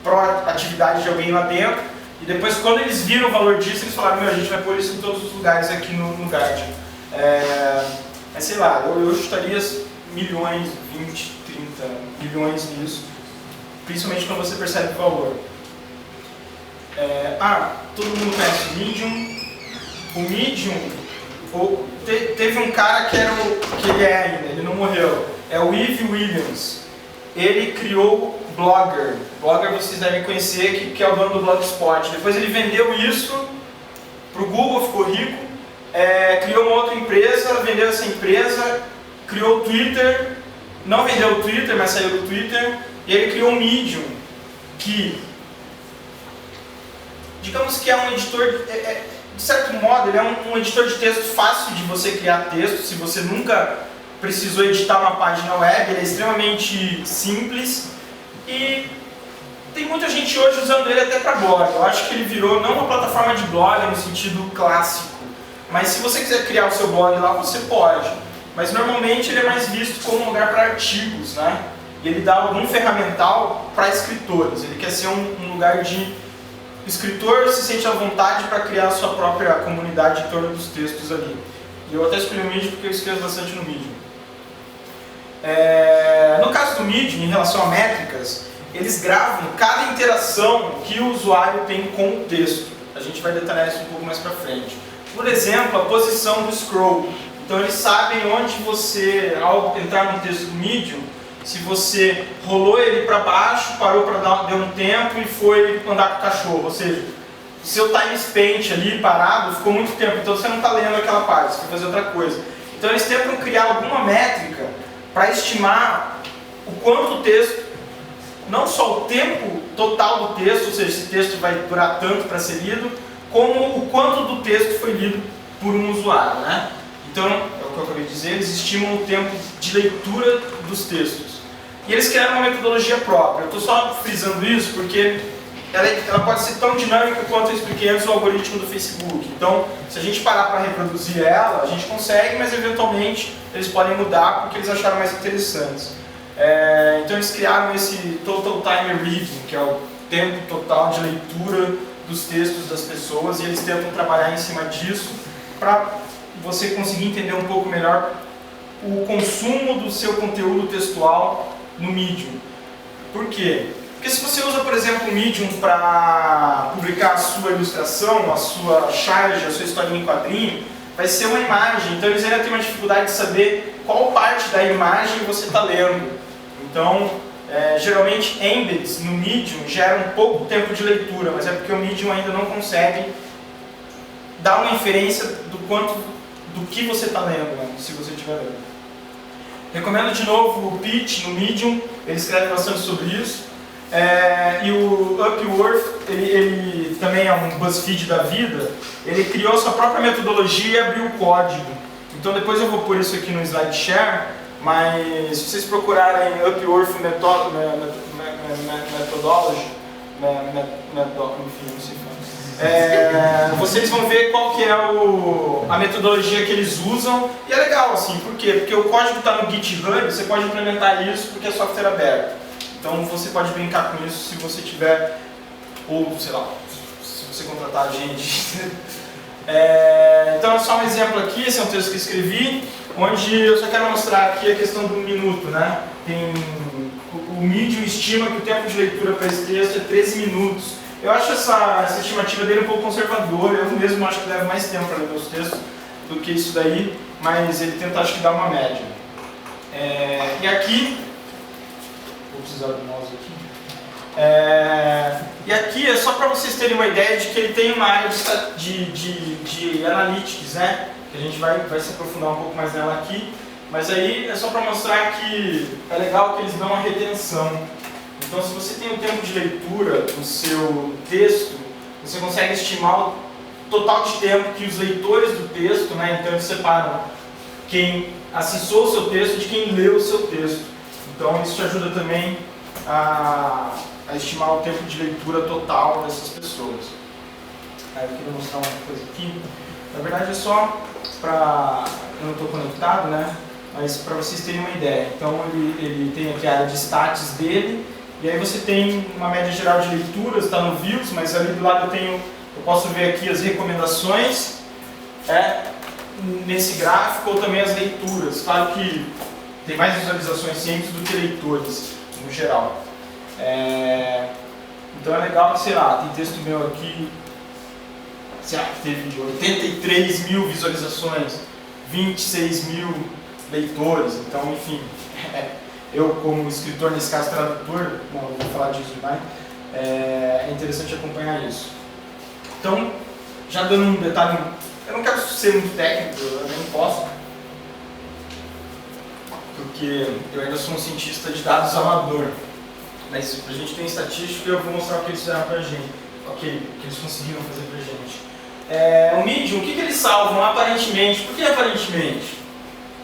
proatividade de alguém lá dentro. E depois, quando eles viram o valor disso, eles falaram: meu, a gente vai pôr isso em todos os lugares aqui no Guardian. Mas sei lá, eu chutaria milhões, 20, 30 milhões nisso, principalmente quando você percebe o valor. Todo mundo conhece o Medium. O Medium, teve um cara que ele é ainda, ele não morreu, é o Eve Williams. Ele criou Blogger. Blogger vocês devem conhecer, que é o dono do Blogspot. Depois ele vendeu isso para o Google, ficou rico, criou uma outra empresa, vendeu essa empresa, criou o Twitter, não vendeu o Twitter, mas saiu do Twitter, e ele criou o Medium, que, digamos que é um editor, de certo modo, ele é um editor de texto fácil de você criar texto, se você nunca precisou editar uma página web, ele é extremamente simples, e tem muita gente hoje usando ele até para blog. Eu acho que ele virou não uma plataforma de blog no sentido clássico, mas se você quiser criar o seu blog lá, você pode. Mas normalmente ele é mais visto como um lugar para artigos, né? E ele dá algum ferramental para escritores. Ele quer ser um lugar de escritor se sente à vontade para criar a sua própria comunidade em torno dos textos ali. E eu até escolhi o Medium porque eu escrevo bastante no Medium. No caso do Medium, em relação a métricas, eles gravam cada interação que o usuário tem com o texto. A gente vai detalhar isso um pouco mais para frente. Por exemplo, a posição do scroll. Então eles sabem onde você, ao entrar no texto do Medium, se você rolou ele para baixo, parou para dar um tempo e foi andar com o cachorro. Ou seja, o seu time spent ali parado ficou muito tempo, então você não está lendo aquela parte, você vai fazer outra coisa. Então eles tentam criar alguma métrica para estimar o quanto o texto, não só o tempo total do texto, ou seja, esse texto vai durar tanto para ser lido, como o quanto do texto foi lido por um usuário, né? Então, é o que eu acabei de dizer, eles estimam o tempo de leitura dos textos. E eles criaram uma metodologia própria. Eu estou só frisando isso porque ela pode ser tão dinâmica quanto eu expliquei antes o algoritmo do Facebook. Então, se a gente parar para reproduzir ela, a gente consegue, mas eventualmente eles podem mudar porque eles acharam mais interessantes. Então eles criaram esse Total Time Reading, que é o tempo total de leitura dos textos das pessoas, e eles tentam trabalhar em cima disso para você conseguir entender um pouco melhor o consumo do seu conteúdo textual no Medium. Por quê? Porque se você usa, por exemplo, o Medium para publicar a sua ilustração, a sua charge, a sua historinha em quadrinho, vai ser uma imagem, então eles ainda têm uma dificuldade de saber qual parte da imagem você está lendo. Então, geralmente embeds no Medium geram pouco tempo de leitura, mas é porque o Medium ainda não consegue dar uma inferência do que você está lendo, né, se você estiver lendo. Recomendo de novo o Pitch no Medium, ele escreve bastante sobre isso. E o Upworth, ele também é um BuzzFeed da vida, ele criou sua própria metodologia e abriu o código. Então depois eu vou pôr isso aqui no SlideShare, mas se vocês procurarem Upworth Methodology, enfim, não sei falar, vocês vão ver qual que é a metodologia que eles usam, e é legal assim, por quê? Porque o código está no GitHub, você pode implementar isso porque é software aberto. Então você pode brincar com isso se você tiver, ou sei lá, se você contratar a gente. Então é só um exemplo aqui, esse é um texto que eu escrevi, onde eu só quero mostrar aqui a questão do minuto, né? O Medium estima que o tempo de leitura para esse texto é 13 minutos. Eu acho essa estimativa dele um pouco conservadora, eu mesmo acho que leva mais tempo para ler meus textos do que isso daí, mas ele tenta, acho que, dar uma média. E aqui, vou precisar do mouse aqui. E aqui é só para vocês terem uma ideia de que ele tem uma área de analytics, né? Que a gente vai se aprofundar um pouco mais nela aqui, mas aí é só para mostrar que é legal que eles dão uma retenção. Então, se você tem um tempo de leitura do seu texto, você consegue estimar o total de tempo que os leitores do texto, né? Então eles separam quem acessou o seu texto de quem leu o seu texto. Então isso te ajuda também a estimar o tempo de leitura total dessas pessoas. Eu queria mostrar uma coisa aqui. Na verdade é só para... eu não estou conectado, né? Mas para vocês terem uma ideia. Então ele tem aqui a área de stats dele, E aí você tem uma média geral de leituras, está no Views, mas ali do lado eu posso ver aqui as recomendações nesse gráfico, ou também as leituras. Claro que tem mais visualizações sempre do que leitores, no geral. Então é legal que, sei lá, tem texto meu aqui, sei lá, que teve 83 mil visualizações, 26 mil leitores, então enfim, eu como escritor, nesse caso tradutor, bom, eu vou falar disso demais, é interessante acompanhar isso. Então, já dando um detalhe, eu não quero ser muito técnico, eu nem posso, porque eu ainda sou um cientista de dados amador, mas a gente tem estatística e eu vou mostrar o que eles fizeram pra gente, o que eles conseguiram fazer pra gente. O Medium, o que eles salvam aparentemente? Por que aparentemente?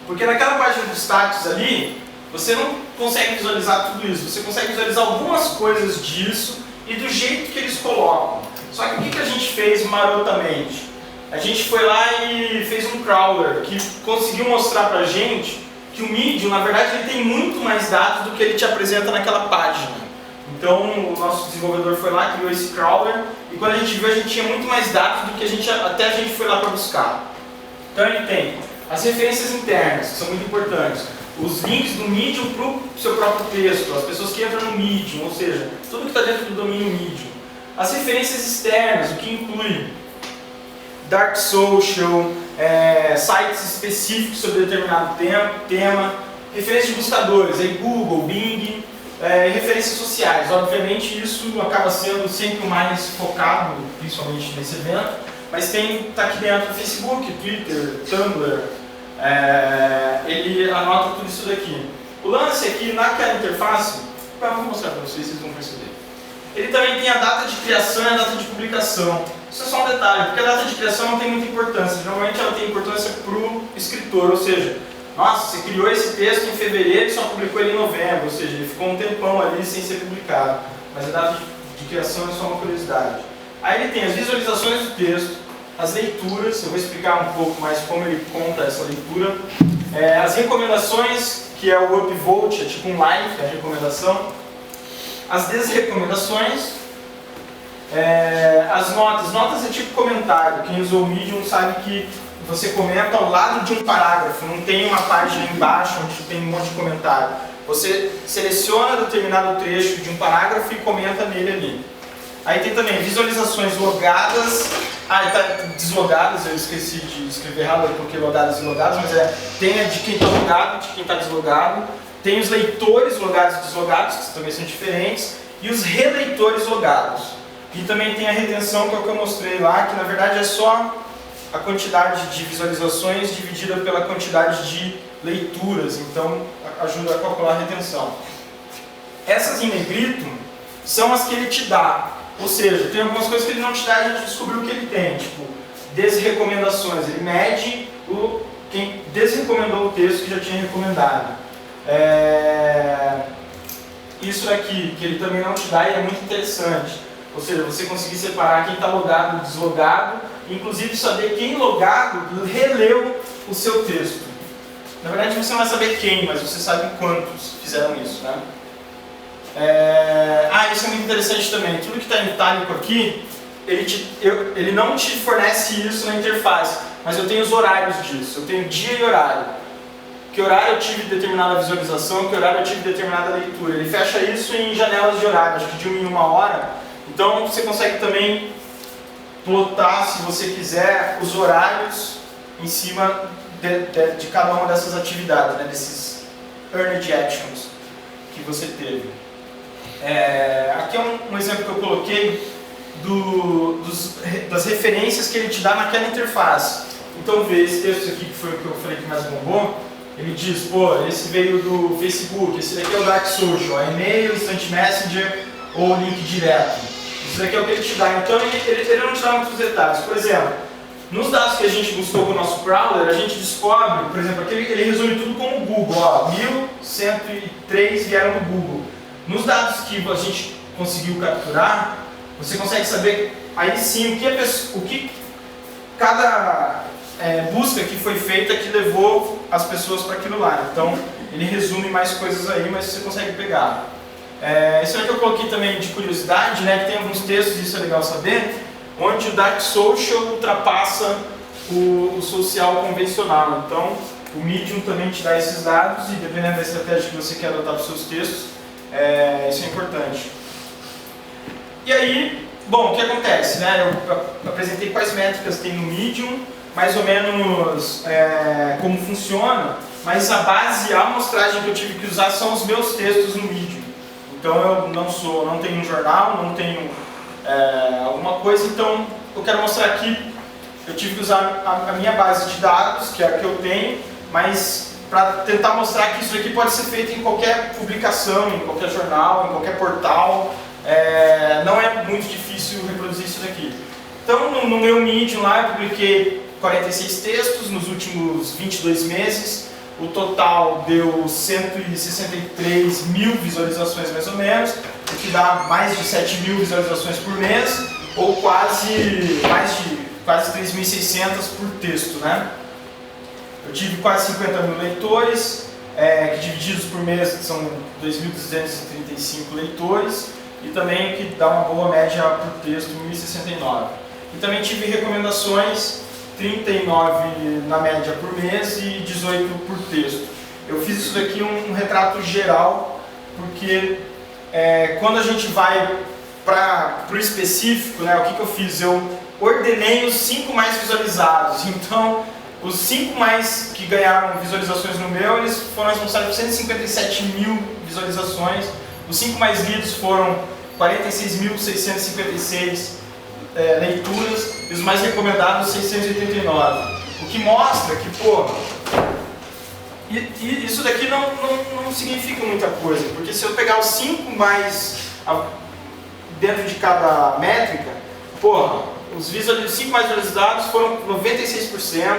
Porque naquela página dos status ali, você não consegue visualizar tudo isso, você consegue visualizar algumas coisas disso e do jeito que eles colocam. Só que o que a gente fez marotamente? A gente foi lá e fez um crawler que conseguiu mostrar pra gente que o Medium, na verdade, ele tem muito mais dados do que ele te apresenta naquela página. Então, o nosso desenvolvedor foi lá, criou esse crawler, e quando a gente viu, a gente tinha muito mais dados do que até a gente foi lá para buscar. Então, ele tem as referências internas, que são muito importantes, os links do Medium para o seu próprio texto, as pessoas que entram no Medium, ou seja, tudo que está dentro do domínio Medium. As referências externas, o que inclui Dark Social, sites específicos sobre determinado tema, referências de buscadores, aí Google, Bing, referências sociais. Obviamente isso acaba sendo sempre o mais focado, principalmente nesse evento, mas está aqui dentro do Facebook, Twitter, Tumblr, ele anota tudo isso daqui. O lance aqui naquela interface, eu vou mostrar para vocês vão perceber. Ele também tem a data de criação e a data de publicação. Isso é só um detalhe, porque a data de criação não tem muita importância. Normalmente ela tem importância para o escritor, ou seja, nossa, você criou esse texto em fevereiro e só publicou ele em novembro, ou seja, ele ficou um tempão ali sem ser publicado. Mas a data de criação é só uma curiosidade. Aí ele tem as visualizações do texto, as leituras, eu vou explicar um pouco mais como ele conta essa leitura, as recomendações, que é o upvote, é tipo um like, a recomendação, as desrecomendações, as notas. Notas é tipo comentário. Quem usou o Medium sabe que você comenta ao lado de um parágrafo, não tem uma página embaixo onde tem um monte de comentário. Você seleciona determinado trecho de um parágrafo e comenta nele ali. Aí tem também visualizações logadas, deslogadas, eu esqueci de escrever errado porque logadas e logadas, mas tem a de quem está logado, de quem está deslogado. Tem os leitores logados e deslogados, que também são diferentes, e os releitores logados. E também tem a retenção, que é o que eu mostrei lá, que na verdade é só a quantidade de visualizações dividida pela quantidade de leituras, então ajuda a calcular a retenção. Essas em negrito são as que ele te dá, ou seja, tem algumas coisas que ele não te dá e a gente descobriu o que ele tem, tipo desrecomendações, ele mede quem desrecomendou o texto que já tinha recomendado. Isso aqui, que ele também não te dá e é muito interessante. Ou seja, você conseguir separar quem está logado do deslogado, inclusive saber quem logado releu o seu texto. Na verdade você não vai saber quem, mas você sabe quantos fizeram isso, né? Isso é muito interessante também. Tudo que está em itálico aqui, ele não te fornece isso na interface, mas eu tenho os horários disso, eu tenho dia e horário. Que horário eu tive determinada visualização, que horário eu tive determinada leitura. Ele fecha isso em janelas de horário, acho que de 1 em 1 hora. Então você consegue também plotar, se você quiser, os horários em cima de cada uma dessas atividades, né, desses earned actions que você teve. Aqui é um exemplo que eu coloquei das referências que ele te dá naquela interface. Então vê esse texto aqui, que foi o que eu falei que mais bombou. Ele diz, esse veio do Facebook, esse daqui é o Dark Social, e-mail, Instant Messenger ou link direto. Isso daqui é o que ele te dá. Então ele não te dá muitos detalhes. Por exemplo, nos dados que a gente buscou com o nosso crawler, a gente descobre, por exemplo, aqui ele resume tudo como Google. 1103 vieram do Google. Nos dados que a gente conseguiu capturar, você consegue saber aí sim o que cada busca que foi feita que levou as pessoas para aquilo lá. Então ele resume mais coisas aí, mas você consegue pegar. Isso aqui eu coloquei também de curiosidade, né, que tem alguns textos, isso é legal saber, onde o Dark Social ultrapassa o social convencional. Então, o Medium também te dá esses dados e dependendo da estratégia que você quer adotar para os seus textos, isso é importante. E aí, bom, o que acontece? Né? Eu apresentei quais métricas tem no Medium, mais ou menos como funciona, mas a base, a amostragem que eu tive que usar são os meus textos no Medium. Então eu não tenho um jornal, não tenho alguma coisa, então eu quero mostrar aqui, eu tive que usar a minha base de dados, que é a que eu tenho, mas para tentar mostrar que isso aqui pode ser feito em qualquer publicação, em qualquer jornal, em qualquer portal, não é muito difícil reproduzir isso daqui. Então no meu Medium lá eu publiquei 46 textos nos últimos 22 meses, o total deu 163 mil visualizações mais ou menos, o que dá mais de 7 mil visualizações por mês, ou quase 3.600 por texto, né? Eu tive quase 50 mil leitores, que divididos por mês são 2.235 leitores, e também que dá uma boa média por texto, 1.069. E também tive recomendações, 39 na média por mês e 18 por texto. Eu fiz isso daqui um retrato geral, porque quando a gente vai para o específico, né, o que eu fiz? Eu ordenei os 5 mais visualizados. Então, os 5 mais que ganharam visualizações no meu, eles foram responsáveis por 157 mil visualizações. Os 5 mais lidos foram 46.656 leituras e os mais recomendados 689. O que mostra que, pô, isso daqui não significa muita coisa, porque se eu pegar os 5 mais dentro de cada métrica, porra, os 5 mais visualizados foram 96%,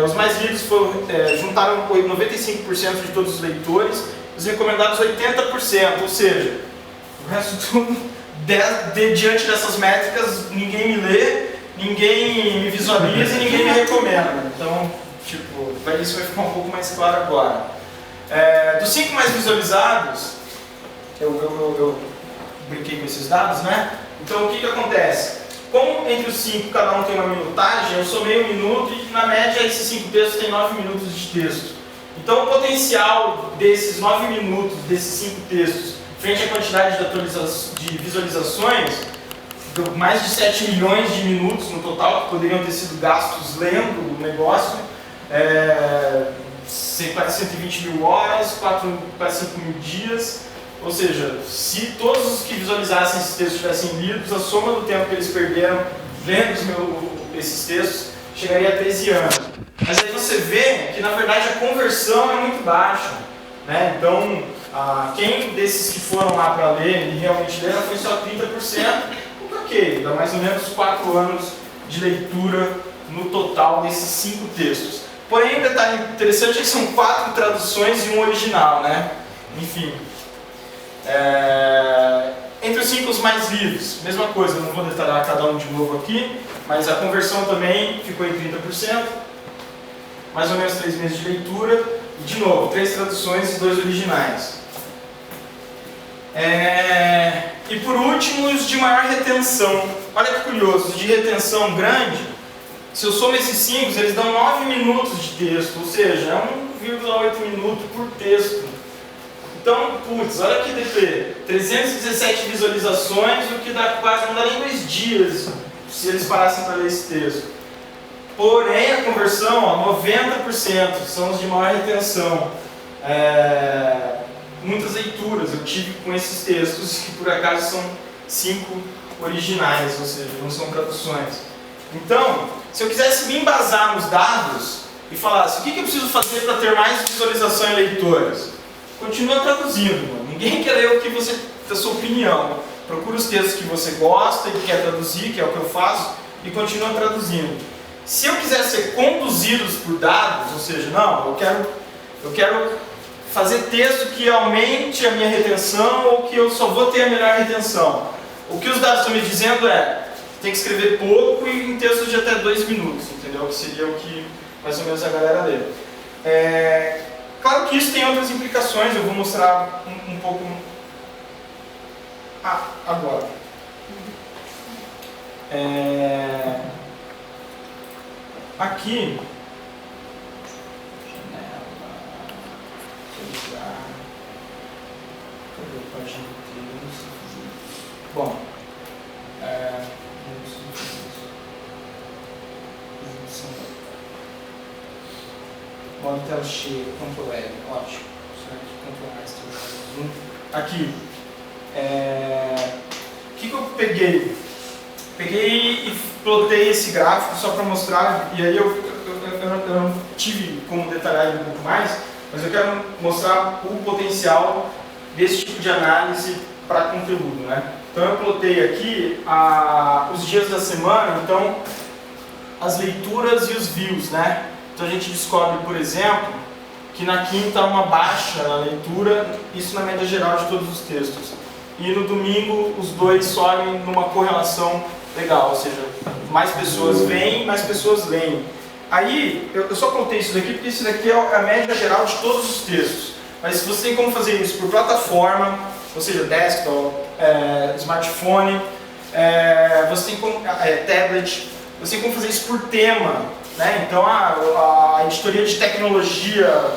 os mais lidos juntaram 95% de todos os leitores, os recomendados 80%, ou seja, o resto tudo diante dessas métricas, ninguém me lê, ninguém me visualiza e ninguém me recomenda. Então, tipo, isso vai ficar um pouco mais claro agora. Dos 5 mais visualizados, eu brinquei com esses dados, né? Então, o que acontece? Como entre os 5 cada um tem uma minutagem, eu somei 1 minuto e na média esses 5 textos têm 9 minutos de texto. Então, o potencial desses 9 minutos, desses 5 textos, frente à quantidade de visualizações, mais de 7 milhões de minutos no total, que poderiam ter sido gastos lendo o negócio, quase 120 mil horas, quase 5 mil dias, ou seja, se todos os que visualizassem esses textos tivessem lidos, a soma do tempo que eles perderam lendo esses textos chegaria a 13 anos. Mas aí você vê que na verdade a conversão é muito baixa, né? Então, quem desses que foram lá para ler e realmente leram foi só 30%, ok, dá mais ou menos 4 anos de leitura no total desses 5 textos. Porém, um detalhe interessante é que são 4 traduções e um original, né? Enfim. Entre os 5 os mais lidos, mesma coisa, não vou detalhar cada um de novo aqui, mas a conversão também ficou em 30%, mais ou menos 3 meses de leitura, e de novo, 3 traduções e 2 originais. E por último, os de maior retenção. Olha que curioso, os de retenção grande, se eu somo esses 5, eles dão 9 minutos de texto, ou seja, é 1,8 minuto por texto. Então, putz, olha que DP, 317 visualizações, o que dá quase, não dá nem 2 dias, se eles parassem para ler esse texto. Porém, a conversão, 90% são os de maior retenção. Muitas leituras eu tive com esses textos, que por acaso são 5 originais, ou seja, não são traduções. Então, se eu quisesse me embasar nos dados e falasse o que eu preciso fazer para ter mais visualização em leitores, continua traduzindo, mano. Ninguém quer ler a sua opinião. Procura os textos que você gosta e quer traduzir, que é o que eu faço, e continua traduzindo. Se eu quiser ser conduzidos por dados, ou seja, não, eu quero fazer texto que aumente a minha retenção ou que eu só vou ter a melhor retenção. O que os dados estão me dizendo tem que escrever pouco e em textos de até 2 minutos, entendeu? Que seria o que mais ou menos a galera lê. Claro que isso tem outras implicações, eu vou mostrar um pouco agora. Aqui, janela, atualizar, cadê a página 3? Bom, modo tela cheia, Ctrl L, ótimo. Ctrl mais, aqui, o que eu peguei? Peguei e plotei esse gráfico só para mostrar, e aí eu não tive como detalhar ele um pouco mais, mas eu quero mostrar o potencial desse tipo de análise para conteúdo, né? Então eu plotei aqui os dias da semana, então as leituras e os views, né? Então a gente descobre, por exemplo, que na quinta há uma baixa na leitura, isso na média geral de todos os textos. E no domingo os dois sobem numa correlação legal, ou seja, mais pessoas veem, mais pessoas leem. Aí, eu só contei isso daqui porque isso daqui é a média geral de todos os textos. Mas você tem como fazer isso por plataforma, ou seja, desktop, smartphone, você tem como, tablet, você tem como fazer isso por tema, né? Então a editoria de tecnologia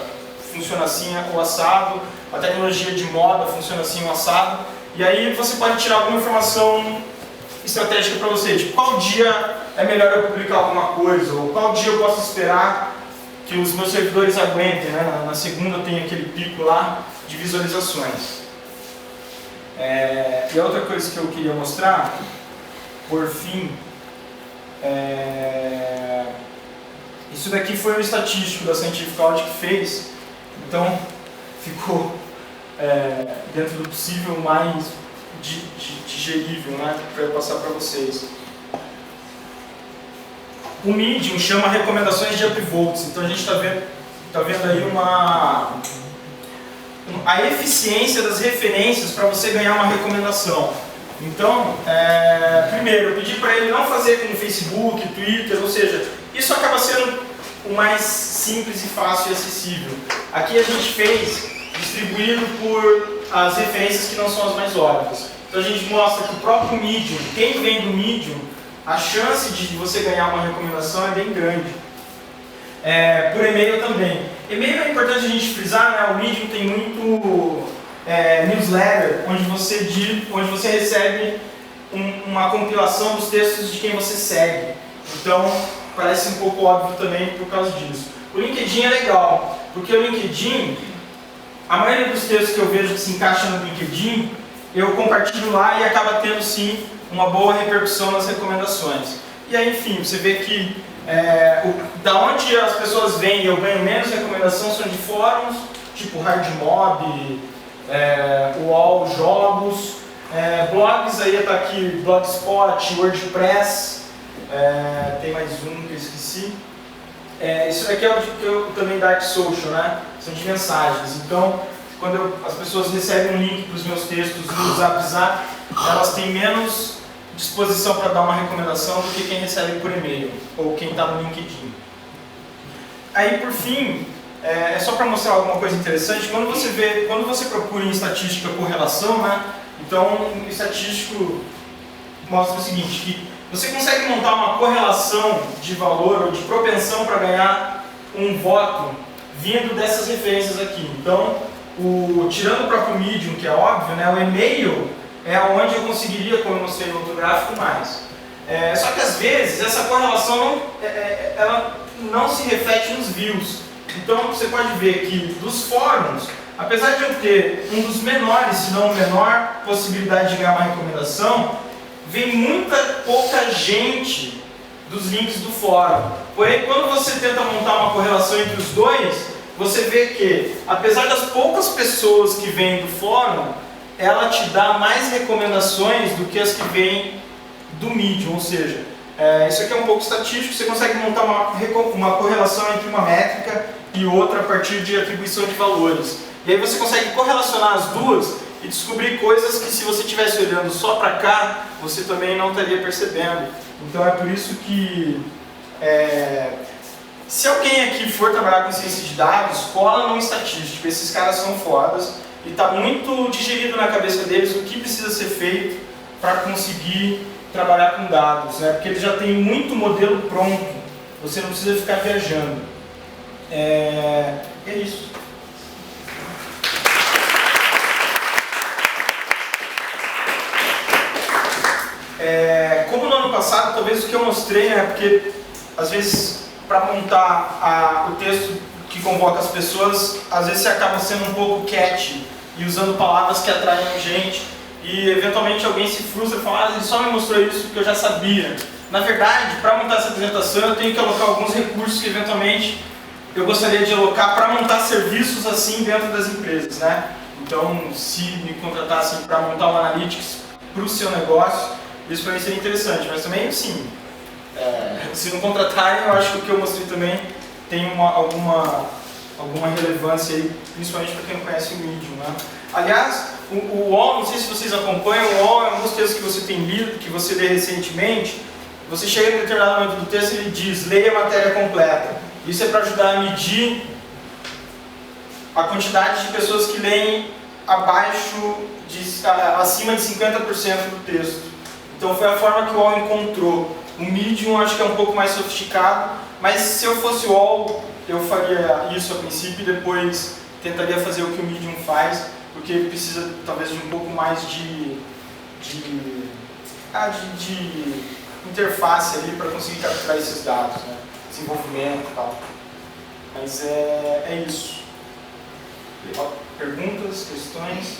funciona assim, o assado, a tecnologia de moda funciona assim, o assado, e aí você pode tirar alguma informação estratégica para você, tipo, qual dia é melhor eu publicar alguma coisa, ou qual dia eu posso esperar que os meus servidores aguentem, né? Na segunda tem aquele pico lá de visualizações. E a outra coisa que eu queria mostrar, por fim, isso daqui foi o estatístico da Scientific Audit que fez, então ficou dentro do possível mais digerível, né, para eu passar para vocês. O Medium chama recomendações de upvotes, então a gente está vendo aí a eficiência das referências para você ganhar uma recomendação. Então, primeiro, eu pedi para ele não fazer com o Facebook, Twitter, ou seja, isso acaba sendo o mais simples e fácil e acessível. Aqui a gente fez distribuído por as referências que não são as mais óbvias. Então a gente mostra que o próprio Medium, quem vem do Medium, a chance de você ganhar uma recomendação é bem grande. Por e-mail também. E-mail é importante a gente frisar, né? O Medium tem muito newsletter, onde você recebe uma compilação dos textos de quem você segue. Então, parece um pouco óbvio também por causa disso. O LinkedIn é legal, porque o LinkedIn, a maioria dos textos que eu vejo que se encaixa no LinkedIn, eu compartilho lá e acaba tendo sim uma boa repercussão nas recomendações. E aí, enfim, você vê que da onde as pessoas vêm e eu ganho menos recomendação são de fóruns, tipo Hardmob, UOL Jogos, blogs, aí está aqui Blogspot, WordPress, tem mais um que eu esqueci. Isso daqui é o que também Dark Social, né? São de mensagens. Então, quando as pessoas recebem um link para os meus textos no Zap, elas têm menos disposição para dar uma recomendação do que quem recebe por e-mail ou quem está no LinkedIn. Aí, por fim, só para mostrar alguma coisa interessante, quando você procura em estatística correlação, né? Então, o estatístico mostra o seguinte, que você consegue montar uma correlação de valor ou de propensão para ganhar um voto vindo dessas referências aqui. Então, tirando o próprio Medium, que é óbvio, né, o e-mail é onde eu conseguiria, como eu mostrei no outro gráfico, mais. Só que às vezes essa correlação ela não se reflete nos views. Então você pode ver que dos fóruns, apesar de eu ter um dos menores, se não a menor possibilidade de ganhar uma recomendação, vem pouca gente dos links do fórum. Porém, quando você tenta montar uma correlação entre os dois, você vê que, apesar das poucas pessoas que vêm do fórum, ela te dá mais recomendações do que as que vêm do Medium, ou seja, isso aqui é um pouco estatístico, você consegue montar uma correlação entre uma métrica e outra a partir de atribuição de valores. E aí você consegue correlacionar as duas e descobrir coisas que, se você estivesse olhando só para cá, você também não estaria percebendo. Então é por isso que se alguém aqui for trabalhar com ciência de dados, cola no estatístico, esses caras são fodas. e está muito digerido na cabeça deles o que precisa ser feito para conseguir trabalhar com dados, né? Porque ele já tem muito modelo pronto, você não precisa ficar viajando. É isso. Como no ano passado, talvez o que eu mostrei, né, porque às vezes para montar o texto que convoca as pessoas, às vezes você acaba sendo um pouco catchy e usando palavras que atraem gente e eventualmente alguém se frustra e fala, ele só me mostrou isso porque eu já sabia. Na verdade, para montar essa apresentação eu tenho que alocar alguns recursos que eventualmente eu gostaria de alocar para montar serviços assim dentro das empresas, né? Então, se me contratassem para montar um Analytics para o seu negócio, isso para mim seria interessante, mas também, sim, se não contratarem, eu acho que o que eu mostrei também tem alguma relevância aí, principalmente para quem não conhece o Medium, né? Aliás, o UOL, não sei se vocês acompanham, o UOL é um dos textos que você tem lido, que você lê recentemente, você chega em determinado momento do texto e ele diz, leia a matéria completa. Isso é para ajudar a medir a quantidade de pessoas que leem acima de 50% do texto. Então foi a forma que o UOL encontrou. O Medium acho que é um pouco mais sofisticado, mas se eu fosse o UOL, eu faria isso a princípio e depois tentaria fazer o que o Medium faz, porque precisa talvez de um pouco mais de interface ali para conseguir capturar esses dados, né? Desenvolvimento e tal. Mas é isso. Perguntas, questões?